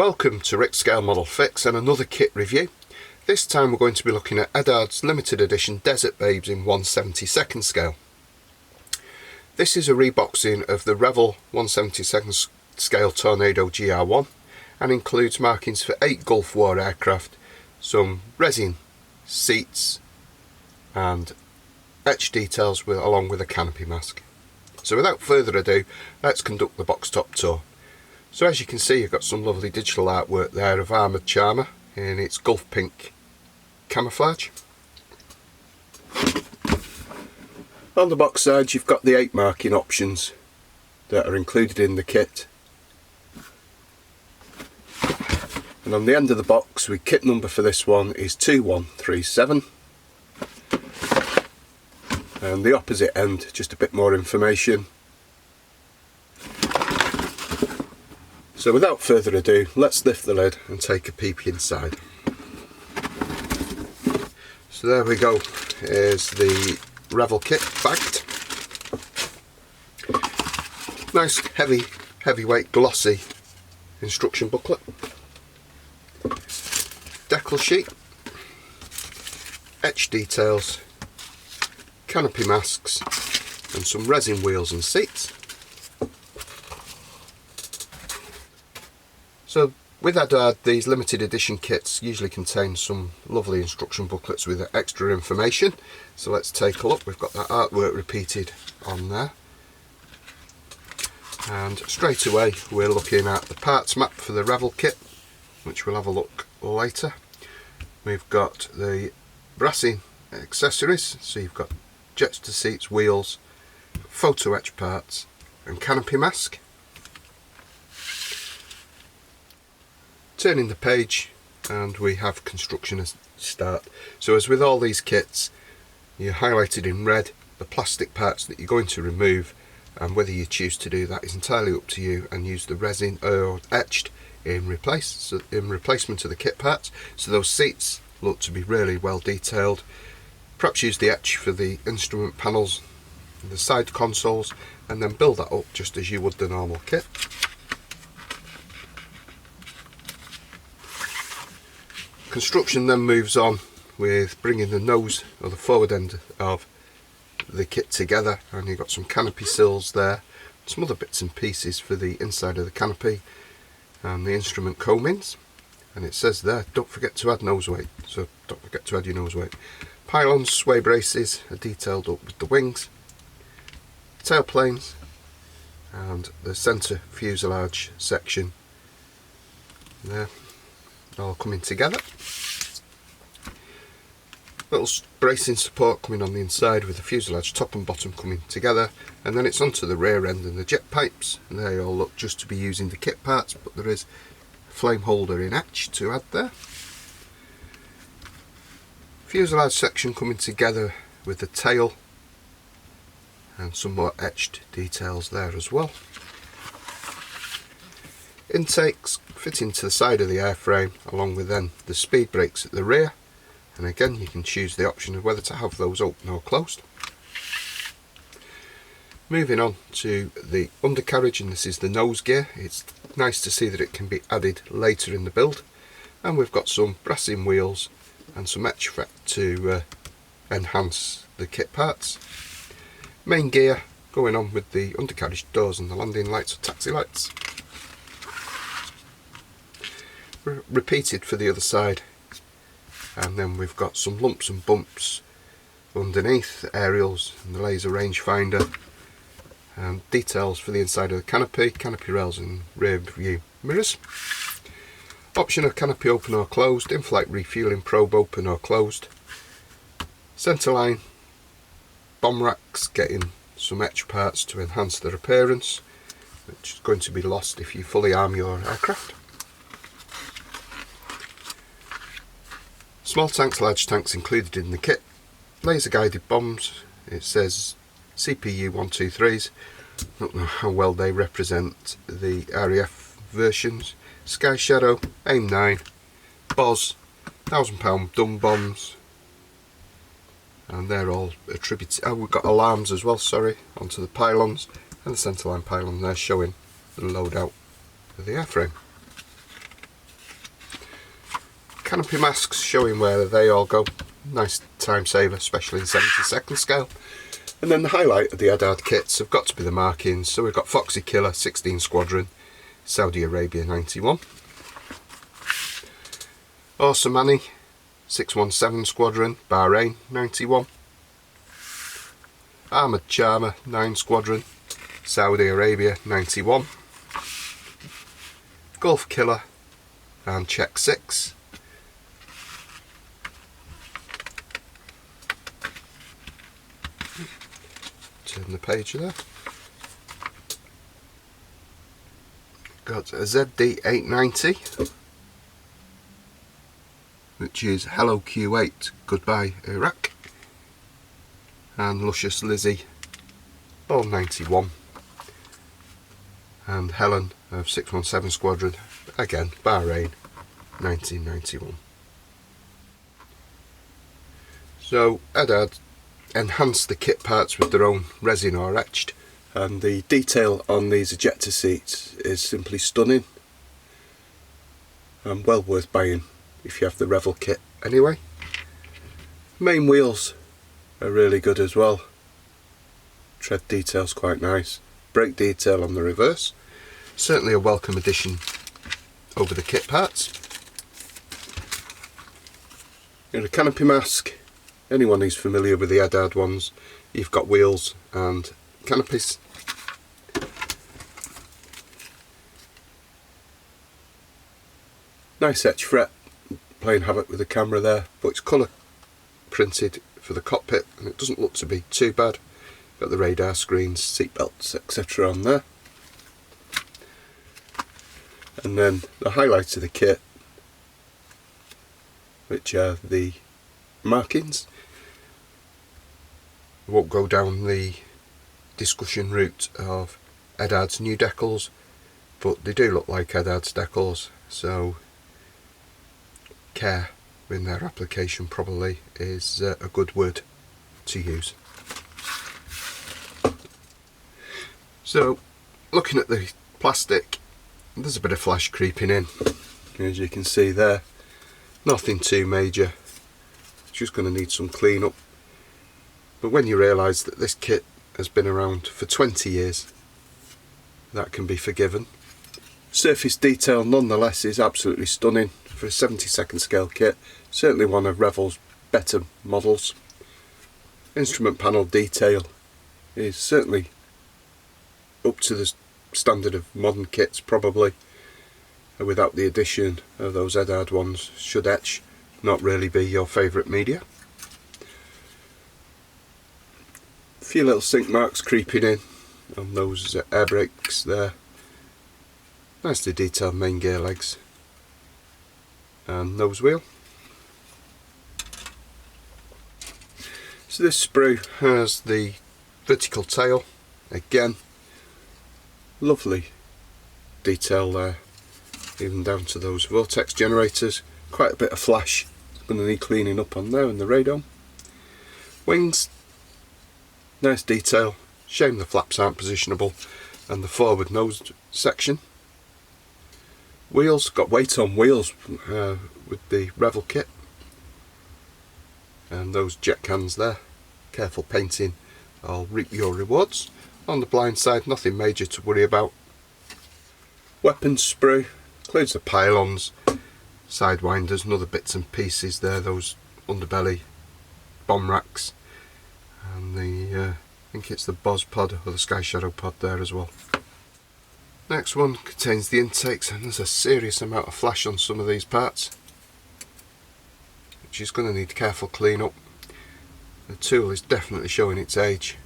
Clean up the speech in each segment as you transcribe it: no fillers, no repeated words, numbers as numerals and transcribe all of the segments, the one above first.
Welcome to Rick's Scale Model Fix and another kit review. This time we're going to be looking at Eduard's limited edition Desert Babes in 1/72 scale. This is a reboxing of the Revell 1/72 scale Tornado GR1 and includes markings for 8 Gulf War aircraft, some resin seats and etched details along with a canopy mask. So without further ado, let's conduct the box top tour. So as you can see, you've got some lovely digital artwork there of Armoured Charmer in its Gulf Pink camouflage. On the box side you've got the 8 marking options that are included in the kit. And on the end of the box, with kit number for this one is 2137. And the opposite end, just a bit more information. So without further ado, let's lift the lid and take a peep inside. So there we go, here's the Revell kit bagged. Nice heavyweight glossy instruction booklet. Decal sheet, etched details, canopy masks and some resin wheels and seats. So with Eduard, these limited edition kits usually contain some lovely instruction booklets with extra information. So let's take a look. We've got that artwork repeated on there. And straight away we're looking at the parts map for the Revell kit, which we'll have a look later. We've got the brassing accessories, so you've got jetstar seats, wheels, photo etch parts and canopy mask. Turning the page and we have construction as start. So as with all these kits, you're highlighted in red the plastic parts that you're going to remove, and whether you choose to do that is entirely up to you, and use the resin or etched in replacement of the kit parts. So those seats look to be really well detailed. Perhaps use the etch for the instrument panels and the side consoles, and then build that up just as you would the normal kit. Construction then moves on with bringing the nose or the forward end of the kit together, and you've got some canopy sills there, some other bits and pieces for the inside of the canopy and the instrument combings. And it says there, don't forget to add nose weight, so don't forget to add your nose weight. Pylons, sway braces are detailed up with the wings, tail planes and the centre fuselage section there, all coming together. Little bracing support coming on the inside with the fuselage top and bottom coming together, and then it's onto the rear end and the jet pipes, and they all look just to be using the kit parts, but there is a flame holder in etch to add there. Fuselage section coming together with the tail and some more etched details there as well. Intakes fitting to the side of the airframe, along with then the speed brakes at the rear, and again you can choose the option of whether to have those open or closed. Moving on to the undercarriage, and this is the nose gear. It's nice to see that it can be added later in the build, and we've got some brassing wheels and some etch effect to enhance the kit parts. Main gear going on with the undercarriage doors and the landing lights or taxi lights. Repeated for the other side, and then we've got some lumps and bumps underneath, the aerials and the laser rangefinder, and details for the inside of the canopy rails and rear view mirrors. Option of canopy open or closed, in-flight refueling probe open or closed. Centerline bomb racks getting some etch parts to enhance their appearance, which is going to be lost if you fully arm your aircraft. Small tanks, large tanks included in the kit. Laser guided bombs, it says CPU 123s, don't know how well they represent the RAF versions. Sky Shadow, AIM 9, Boz, £1000 dumb bombs, and they're all attributed. Oh, we've got alarms as well, sorry, onto the pylons, and the centerline pylon there showing the loadout of the airframe. canopy masks showing where they all go. Nice time saver, especially in 70-second scale. And then the highlight of the Eduard kits have got to be the markings. So we've got Foxy Killer 16 Squadron, Saudi Arabia 91. Osmani 617 Squadron, Bahrain 91. Armoured Charmer 9 Squadron, Saudi Arabia 91. Gulf Killer and Czech 6. Turn the page there. Got a ZD 890, which is Hello Q8, Goodbye Iraq. And Luscious Lizzie, Ball 91. And Helen of 617 Squadron, again Bahrain 1991. So Eduard enhanced the kit parts with their own resin or etched, and the detail on these ejector seats is simply stunning and well worth buying if you have the Revell kit anyway. Main wheels are really good as well. Tread detail's quite nice. Brake detail on the reverse. Certainly a welcome addition over the kit parts. In a canopy mask, anyone who's familiar with the Eduard ones, you've got wheels and canopies. Nice etch fret, playing havoc with the camera there, but it's colour printed for the cockpit and it doesn't look to be too bad. Got the radar screens, seat belts, etc. on there. And then the highlight of the kit, which are the markings. I won't go down the discussion route of Eduard's new decals, but they do look like Eduard's decals, so care in their application probably is a good word to use. So looking at the plastic, there's a bit of flash creeping in, as you can see there. Nothing too major, it's just going to need some clean up. But when you realise that this kit has been around for 20 years, that can be forgiven. Surface detail nonetheless is absolutely stunning for a 70-second scale kit, certainly one of Revell's better models. Instrument panel detail is certainly up to the standard of modern kits probably, without the addition of those Eduard ones. Should etch not really be your favourite media. A few little sink marks creeping in on those air brakes there. Nicely detailed main gear legs and nose wheel. So this sprue has the vertical tail, again lovely detail there, even down to those vortex generators. Quite a bit of flash, it's going to need cleaning up on there in the radome. Wings, nice detail, shame the flaps aren't positionable, and the forward nose section. Wheels, got weight on wheels with the Revell kit, and those jet cans there, careful painting, I'll reap your rewards. On the blind side, nothing major to worry about. Weapons sprue, includes the pylons, sidewinders and other bits and pieces there, those underbelly bomb racks, and the I think it's the Boz pod or the Sky Shadow pod there as well. Next one contains the intakes, and there's a serious amount of flash on some of these parts, which is going to need careful clean up. The tool is definitely showing its age.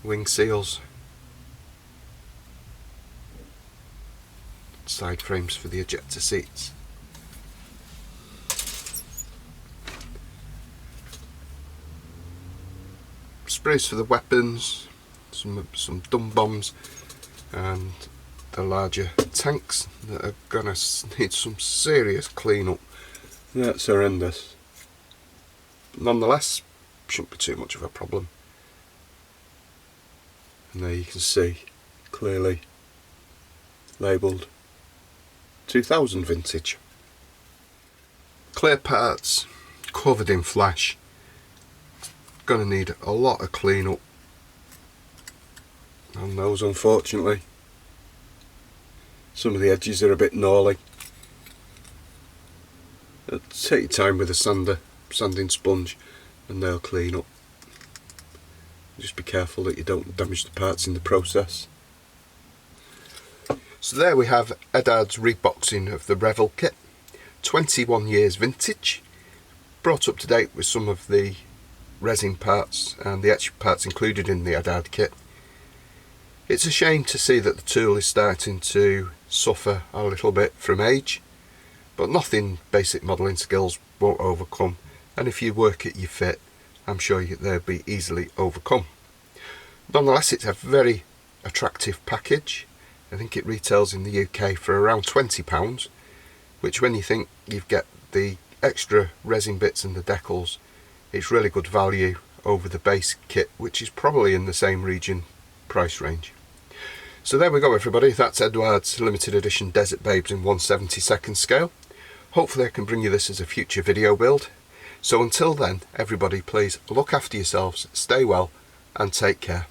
Wing seals, side frames for the ejector seats. Sprays for the weapons, some dumb bombs, and the larger tanks that are gonna need some serious clean up. That's horrendous. Nonetheless, shouldn't be too much of a problem. And there you can see clearly labelled 2000 vintage. Clear parts, covered in flash. Gonna need a lot of clean up on those, unfortunately. Some of the edges are a bit gnarly. Take your time with a sanding sponge, and they'll clean up. Just be careful that you don't damage the parts in the process. So there we have Eduard's reboxing of the Revell kit. 21 years vintage, brought up to date with some of the resin parts and the extra parts included in the Eduard kit. It's a shame to see that the tool is starting to suffer a little bit from age, but nothing basic modelling skills won't overcome, and if you work at your fit, I'm sure they'll be easily overcome. Nonetheless, it's a very attractive package. I think it retails in the UK for around £20, which when you think you get the extra resin bits and the decals, it's really good value over the base kit, which is probably in the same region price range. So there we go everybody, that's Eduard's limited edition Desert Babes in 1/72 scale. Hopefully I can bring you this as a future video build. So until then, everybody please look after yourselves, stay well and take care.